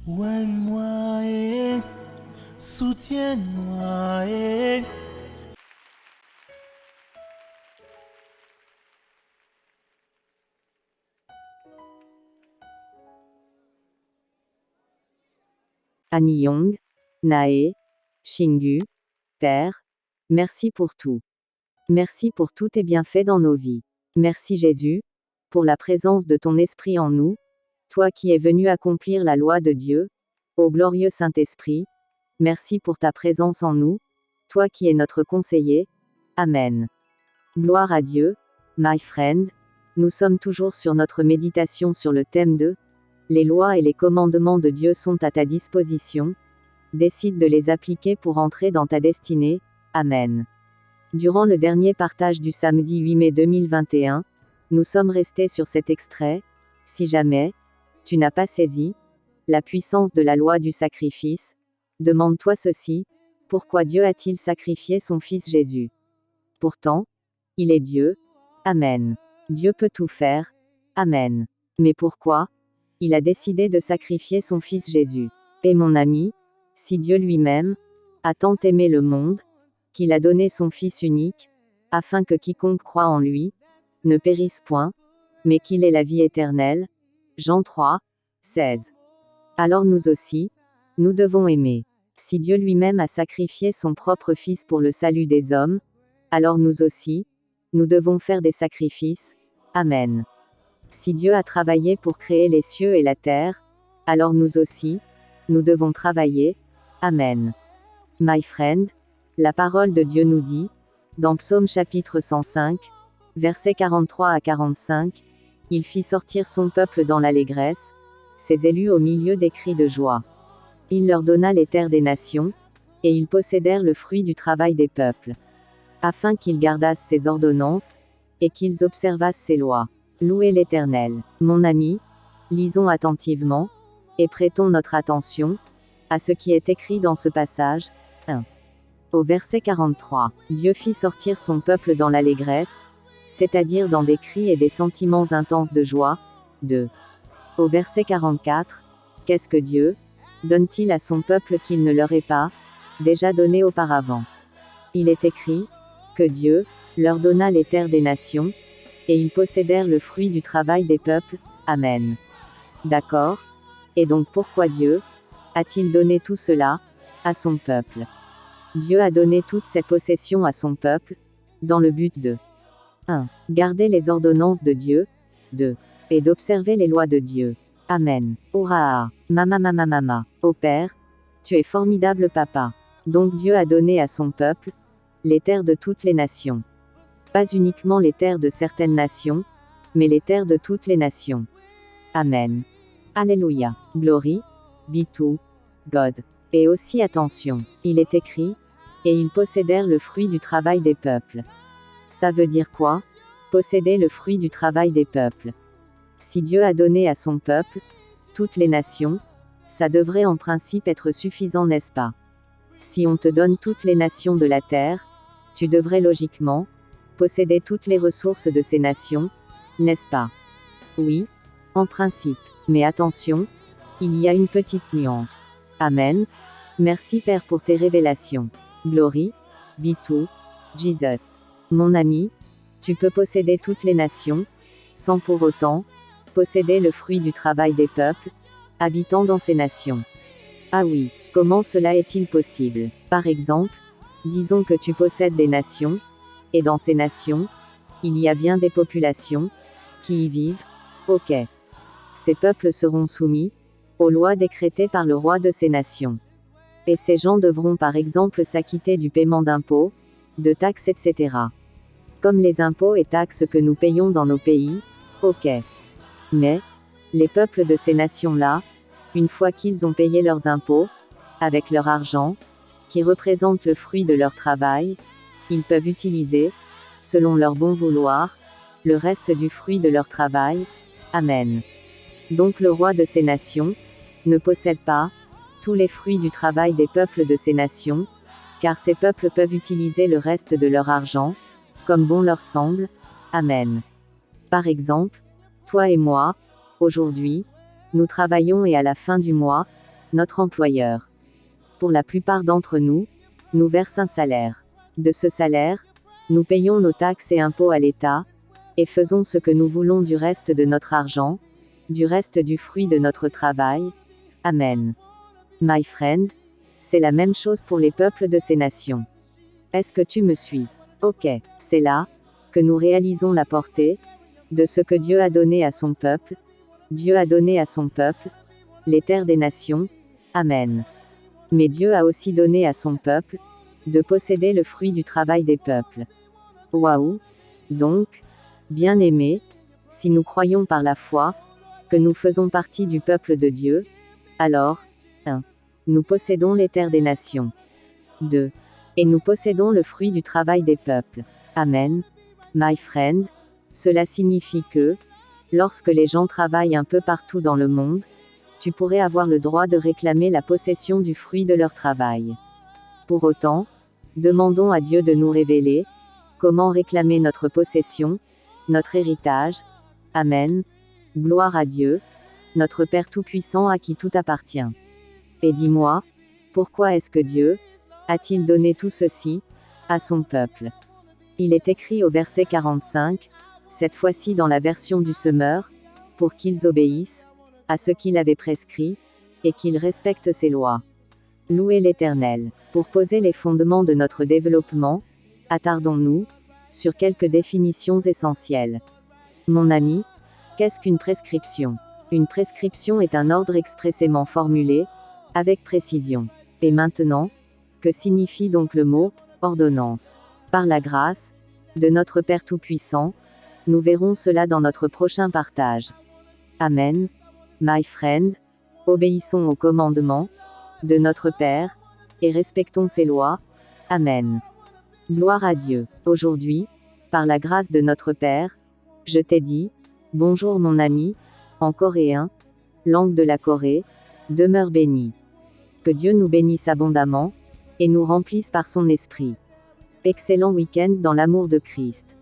Ouvre-moi et soutiens-moi et Annie Young, Nae, Shingu, Père, merci pour tout. Merci pour tous tes bienfaits dans nos vies. Merci Jésus, pour la présence de ton Esprit en nous, toi qui es venu accomplir la loi de Dieu, ô glorieux Saint-Esprit, merci pour ta présence en nous, toi qui es notre conseiller. Amen. Gloire à Dieu, my friend, nous sommes toujours sur notre méditation sur le thème de les lois et les commandements de Dieu sont à ta disposition. Décide de les appliquer pour entrer dans ta destinée. Amen. Durant le dernier partage du samedi 8 mai 2021, nous sommes restés sur cet extrait. Si jamais tu n'as pas saisi la puissance de la loi du sacrifice, demande-toi ceci: pourquoi Dieu a-t-il sacrifié son Fils Jésus? Pourtant, il est Dieu. Amen. Dieu peut tout faire. Amen. Mais pourquoi il a décidé de sacrifier son Fils Jésus? Et mon ami, si Dieu lui-même a tant aimé le monde, qu'il a donné son Fils unique, afin que quiconque croit en lui ne périsse point, mais qu'il ait la vie éternelle. Jean 3, 16. Alors nous aussi, nous devons aimer. Si Dieu lui-même a sacrifié son propre Fils pour le salut des hommes, alors nous aussi, nous devons faire des sacrifices. Amen. Si Dieu a travaillé pour créer les cieux et la terre, alors nous aussi, nous devons travailler. Amen. My friend, la parole de Dieu nous dit, dans Psaume chapitre 105, versets 43 à 45, il fit sortir son peuple dans l'allégresse, ses élus au milieu des cris de joie. Il leur donna les terres des nations, et ils possédèrent le fruit du travail des peuples, afin qu'ils gardassent ses ordonnances, et qu'ils observassent ses lois. Louez l'Éternel. Mon ami, lisons attentivement, et prêtons notre attention à ce qui est écrit dans ce passage. 1. Au verset 43, Dieu fit sortir son peuple dans l'allégresse, c'est-à-dire dans des cris et des sentiments intenses de joie. 2. Au verset 44, qu'est-ce que Dieu donne-t-il à son peuple qu'il ne leur ait pas déjà donné auparavant? Il est écrit que Dieu leur donna les terres des nations, et ils possédèrent le fruit du travail des peuples. Amen. D'accord? Et donc pourquoi Dieu a-t-il donné tout cela à son peuple? Dieu a donné toute cette possession à son peuple, dans le but de 1. Garder les ordonnances de Dieu. 2. Et d'observer les lois de Dieu. Amen. Hourra! Mama. Ô Père, tu es formidable papa. Donc Dieu a donné à son peuple les terres de toutes les nations. Pas uniquement les terres de certaines nations, mais les terres de toutes les nations. Amen. Alléluia. Glory be to God. Et aussi attention, il est écrit, et ils possédèrent le fruit du travail des peuples. Ça veut dire quoi? Posséder le fruit du travail des peuples. Si Dieu a donné à son peuple toutes les nations, ça devrait en principe être suffisant, n'est-ce pas? Si on te donne toutes les nations de la terre, tu devrais logiquement posséder toutes les ressources de ces nations, n'est-ce pas? Oui, en principe. Mais attention, il y a une petite nuance. Amen. Merci Père pour tes révélations. Glory be to Jesus. Mon ami, tu peux posséder toutes les nations, sans pour autant posséder le fruit du travail des peuples habitant dans ces nations. Ah oui, comment cela est-il possible? Par exemple, disons que tu possèdes des nations, et dans ces nations, il y a bien des populations qui y vivent. Ok. Ces peuples seront soumis aux lois décrétées par le roi de ces nations. Et ces gens devront par exemple s'acquitter du paiement d'impôts, de taxes, etc. Comme les impôts et taxes que nous payons dans nos pays. Ok. Mais les peuples de ces nations-là, une fois qu'ils ont payé leurs impôts, avec leur argent, qui représente le fruit de leur travail, ils peuvent utiliser, selon leur bon vouloir, le reste du fruit de leur travail. Amen. Donc le roi de ces nations ne possède pas tous les fruits du travail des peuples de ces nations, car ces peuples peuvent utiliser le reste de leur argent, comme bon leur semble. Amen. Par exemple, toi et moi, aujourd'hui, nous travaillons et à la fin du mois, notre employeur. Pour la plupart d'entre nous, nous verse un salaire. De ce salaire, nous payons nos taxes et impôts à l'État, et faisons ce que nous voulons du reste de notre argent, du reste du fruit de notre travail. Amen. My friend, c'est la même chose pour les peuples de ces nations. Est-ce que tu me suis? Ok, c'est là que nous réalisons la portée de ce que Dieu a donné à son peuple. Dieu a donné à son peuple les terres des nations. Amen. Mais Dieu a aussi donné à son peuple de posséder le fruit du travail des peuples. Waouh! Donc, bien-aimés, si nous croyons par la foi que nous faisons partie du peuple de Dieu, alors, 1. Nous possédons les terres des nations. 2. Et nous possédons le fruit du travail des peuples. Amen. My friend, cela signifie que, lorsque les gens travaillent un peu partout dans le monde, tu pourrais avoir le droit de réclamer la possession du fruit de leur travail. Pour autant, demandons à Dieu de nous révéler comment réclamer notre possession, notre héritage. Amen. Gloire à Dieu, notre Père Tout-Puissant à qui tout appartient. Et dis-moi, pourquoi est-ce que Dieu a-t-il donné tout ceci à son peuple? Il est écrit au verset 45, cette fois-ci dans la version du Semeur, pour qu'ils obéissent à ce qu'il avait prescrit, et qu'ils respectent ses lois. Louez l'Éternel. Pour poser les fondements de notre développement, attardons-nous sur quelques définitions essentielles. Mon ami, qu'est-ce qu'une prescription? Une prescription est un ordre expressément formulé, avec précision. Et maintenant, que signifie donc le mot « ordonnance » ? Par la grâce de notre Père Tout-Puissant, nous verrons cela dans notre prochain partage. Amen. My friend, obéissons aux commandements de notre Père, et respectons ses lois. Amen. Gloire à Dieu. Aujourd'hui, par la grâce de notre Père, je t'ai dit, bonjour mon ami, en coréen, langue de la Corée, demeure béni. Que Dieu nous bénisse abondamment, et nous remplisse par son esprit. Excellent week-end dans l'amour de Christ.